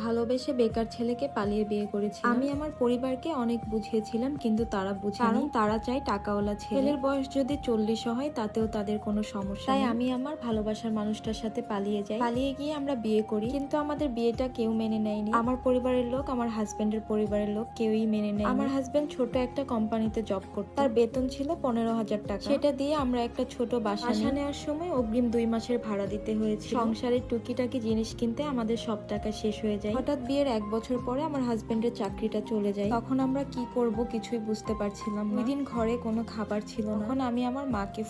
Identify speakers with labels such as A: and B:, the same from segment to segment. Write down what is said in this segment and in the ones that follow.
A: ভালোবেসে বেকার ছেলেকে পালিয়ে বিয়ে করেছি। আমি আমার পরিবারকে অনেক বুঝিয়েছিলাম, কিন্তু তারা বুঝেনি। কারণ তারা চায় টাকাওয়ালা ছেলের বয়স যদি 40 হয় তাতেও তাদের কোনো সমস্যা নেই। তাই আমি আমার ভালোবাসার মানুষটার সাথে পালিয়ে যাই। পালিয়ে গিয়ে আমরা বিয়ে করি, কিন্তু আমাদের বিয়েটা কেউ মেনে নেয়নি। আমার পরিবারের লোক, আমার হাজবেন্ডের পরিবারের লোক কেউই মেনে নেয়। আমার হাজবেন্ড ছোট একটা কোম্পানিতে জব করত, তার বেতন ছিল 15,000 টাকা। সেটা দিয়ে আমরা একটা ছোট বাসা নেওয়ার সময় অগ্রিম 2 মাসের ভাড়া দিতে হয়েছে। সংসারের টুকিটাকি জিনিস কিনতে আমাদের সব টাকা শেষ হয়ে যায়। হঠাৎ বিয়ের 1 বছর পরে আমার হাজবেন্ডের চাকরিটা চলে যায়। তখন আমরা কি করব কিছুই বুঝতে পারছিলাম না। ওই দিন ঘরে কোনো খাবার ছিল না। তখন আমি আমার মাকে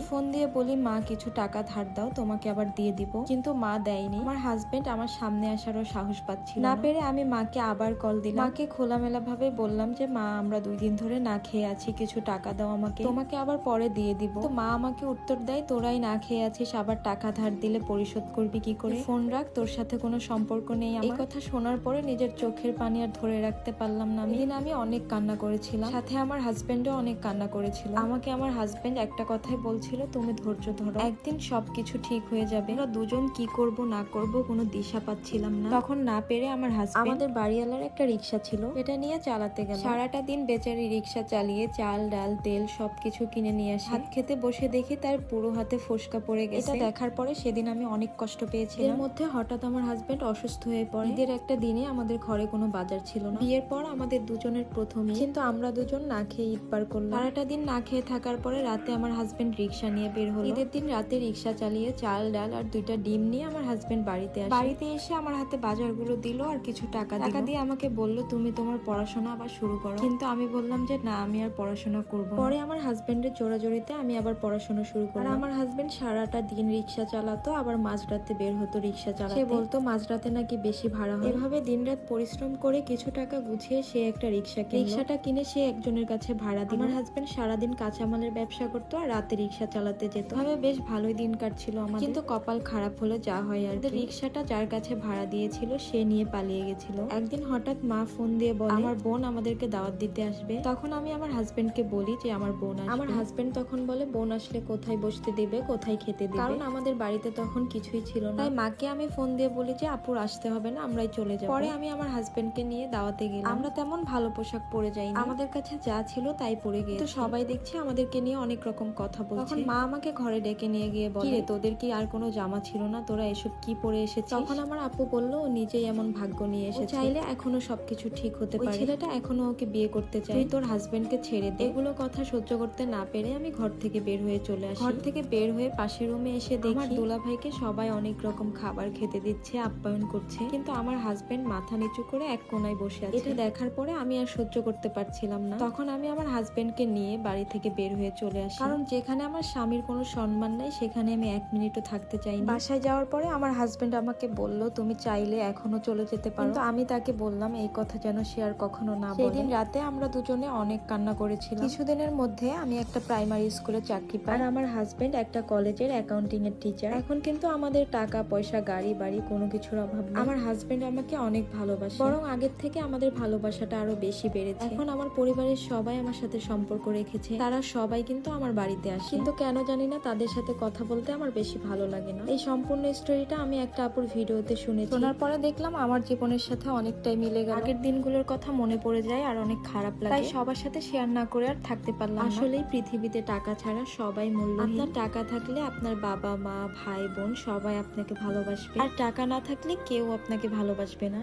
A: ফোন দিয়ে বলি, মা কিছু টাকা ধার দাও, তোমাকে আবার দিয়ে দিব। কিন্তু মা দেয়নি। আমার হাজবেন্ড আমার সামনে আসারও সাহস পাচ্ছিল না। পেরে আমি মাকে আবার কল দিলাম। মাকে খোলামেলা ভাবে বললাম যে মা, আমরা 2 দিন ধরে না খেয়ে আছি, কিছু টাকা দাও আমাকে, তোমাকে আবার পরে দিয়ে দিব। তো মা আমাকে উত্তর দেয়, তোরাই না খেয়ে আছিস, আবার টাকা ধার দিলে পরিশোধ করবি কি করে? ফোন রাখ, তোর সাথে কোনো সম্পর্ক নেই আমার। এই কথা শোনার পরে নিজের চোখের পানি আর ধরে রাখতে পারলাম না। আমি অনেক কান্না করেছিলাম, সাথে আমার হাজবেন্ডও অনেক কান্না করেছিল। আমাকে আমার হাজবেন্ড একটা কথাই বলছিল, তুমি ধৈর্য ধরো, একদিন সবকিছু ঠিক হয়ে যাবে। আমরা দুজন কি করব না করব কোনো দিশা পাচ্ছিলাম না। তখন না পেরে আমার হাজবেন্ড, আমাদের বাড়িওয়ালার একটা রিক্সা ছিল, এটা নিয়ে চালাতে গেল। সারাটা দিন বেচারি রিক্সা চালিয়ে চাল ডাল তেল সবকিছু কিনে নিয়ে আসে। ভাত খেতে বসে দেখি তার পুরো হাতে ফোসকা পড়ে গেছে। এটা দেখার পরে সেদিন আমি অনেক কষ্ট পেয়েছিলাম। এর মধ্যে হঠাৎ আমার হাজবেন্ড অসুস্থ হয়ে পড়ে। ঈদের একটা দিনে আমাদের ঘরে কোনো বাজার ছিল না। বিয়ের পর আমাদের দুজনের প্রথম ঈদ, কিন্তু আমরা দুজন না খেয়ে ঈদ পার করলাম। সারাটা দিন না খেয়ে থাকার পরে রাতে আমার হাজবেন্ড রিক্সা নিয়ে বের হলো। ঈদের দিন রাতে রিক্সা চালিয়ে চাল ডাল আর 2টা ডিম নিয়ে আমার হাজবেন্ড বাড়িতে আসে। বাড়িতে এসে আমার হাতে বাজারগুলো দিল আর কিছু টাকা দিয়ে আমাকে বলল, তুমি তোমার পড়াশোনা আবার শুরু করো। কিন্তু আমি বললাম যে না, আমি আর পড়াশোনা করব না। পরে আমার হাজবেন্ডের জোরাজোরিতে আমি আবার পড়াশোনা শুরু করলাম। আর আমার হাজবেন্ড সারাটা দিন রিক্সা চালাতো, আবার মাঝরাতে বের হতো রিক্সা চালাতে। সে বলতো মাঝরাতে নাকি বেশি ভাড়া হয়। এভাবে দিনরাত পরিশ্রম করে কিছু টাকা গুছিয়ে সে একটা রিক্সাটা কিনে সে একজনের কাছে ভাড়া দিল। আমার হাজবেন্ড সারাদিন কাঁচামালের ব্যবসা করতো আর রাতে রিক্সা চালাতে যেত। ভাবে বেশ ভালোই দিন কাটছিল আমার, কিন্তু কপাল খারাপ হলো যা হয় আর। রিক্সাটা যার কাছে ভাড়া দিয়েছিল সে নিয়ে পালিয়ে গেছিল। একদিন হঠাৎ মা ফোন দিয়ে বলে, আমার বোন আমাদেরকে দাওয়াত দিতে আসবে। তখন আমি আমার হাজবেন্ডকে বলি যে আমার বোন আসবে। আমার হাজবেন্ড তখন বলে, বোন আসলে কোথায় বসতে দিবে, কোথায় খেতে দিবে? কারণ আমাদের বাড়িতে তখন কিছুই ছিল না। তাই মাকে আমি ফোন দিয়ে বলি যে আপুর আসতে হবে না, আমরাই চলে যাব। পরে আমি আমার হাজবেন্ডকে নিয়ে দাওয়াতে গেলাম। আমরা তেমন ভালো পোশাক পরে যাইনি, আমাদের কাছে যা ছিল তাই পরে গিয়ে। তো সবাই দেখছে আমাদেরকে নিয়ে অনেক রকম কথা বলছে। তখন মা আমাকে ঘরে ডেকে নিয়ে গিয়ে বলে, কি রে, তোদের কি আর কোনো জামা ছিল না? তোরা এসব কি পরে এসেছিস? তখন আমার আপু বলল, ও নিজেই এমন ভাগ্য নিয়ে এসেছে, চাইলে এখনো সবকিছু ঠিক হতে পারে। ছেলেটা এখনো ওকে বিয়ে করতে চায়, তুই তোর হাজবেন্ডকে ছেড়ে দে। এগুলো কথা সহ্য করতে না পেরে আমি ঘর থেকে বের হয়ে চলে আসি। ঘর থেকে বের হয়ে পাশের রুমে এসে দেখি আমার দুলাভাইকে সবাই অনেক রকম খাবার খেতে দিচ্ছে, আপ্যায়ন করছে, কিন্তু আমার হাজবেন্ড মাথা নিচু করে এক কোনায় বসে আছে। এটা দেখার পরে আমি আর সহ্য করতে পারছিলাম না। তখন আমি আমার হাজবেন্ডকে নিয়ে বাড়ি থেকে বের হয়ে চলে আসি, কারণ যেখানে আমার স্বামীর কোনো সম্মান নাই সেখানে আমি 1 মিনিটও থাকতে চাই না। বাসায় যাওয়ার পরে আমার হাজবেন্ড আমাকে বলল, তুমি চাইলে এখনো চলে যেতে পারো। কিন্তু আমি তাকে বললাম এই কথা যেন সে আর কখনো না বলে। সেদিন রাতে আমরা দুজনে অনেক কান্না করেছিলাম। কিছুদিনের মধ্যে আমি একটা প্রাইমারি স্কুলে চাকরি পাই, আর আমার হাজবেন্ড একটা কলেজের অ্যাকাউন্টিং এর টিচার। এখন কিন্তু আমাদের টাকা পয়সা গাড়ি বাড়ি কোনো কিছুর অভাব নেই। আমার হাজবেন্ড আমাকে অনেক ভালোবাসে, বরং আগের থেকে আমাদের ভালোবাসাটা আরো বেশি বেড়েছে। এখন আমার পরিবারের সবাই আমার সাথে সম্পর্ক রেখেছে, তারা সবাই কিন্তু আমার বাড়িতে আসে, কিন্তু কেন জানি না তাদের সাথে কথা বলতে আমার বেশি ভালো লাগে না। এই সম্পূর্ণ স্টোরিটা আমি একটা আপুর ভিডিওতে শুনেছি, শোনার পরে দেখলাম আমার জীবনের সাথে অনেকটাই মিলে গেল। আগের দিনগুলোর কথা মনে পড়ে যায় আর অনেক খারাপ লাগে, তাই সবার সাথে শেয়ার না করে আর থাকতে পারলাম না। আসলেই পৃথিবীতে টাকা ছাড়া সবাই মূল্যহীন। আপনার টাকা থাকলে আপনার বাবা মা ভাই বোন সবাই আপনাকে ভালোবাসবে, আর টাকা না থাকলে কেউ আপনাকে ভালোবাসবে না।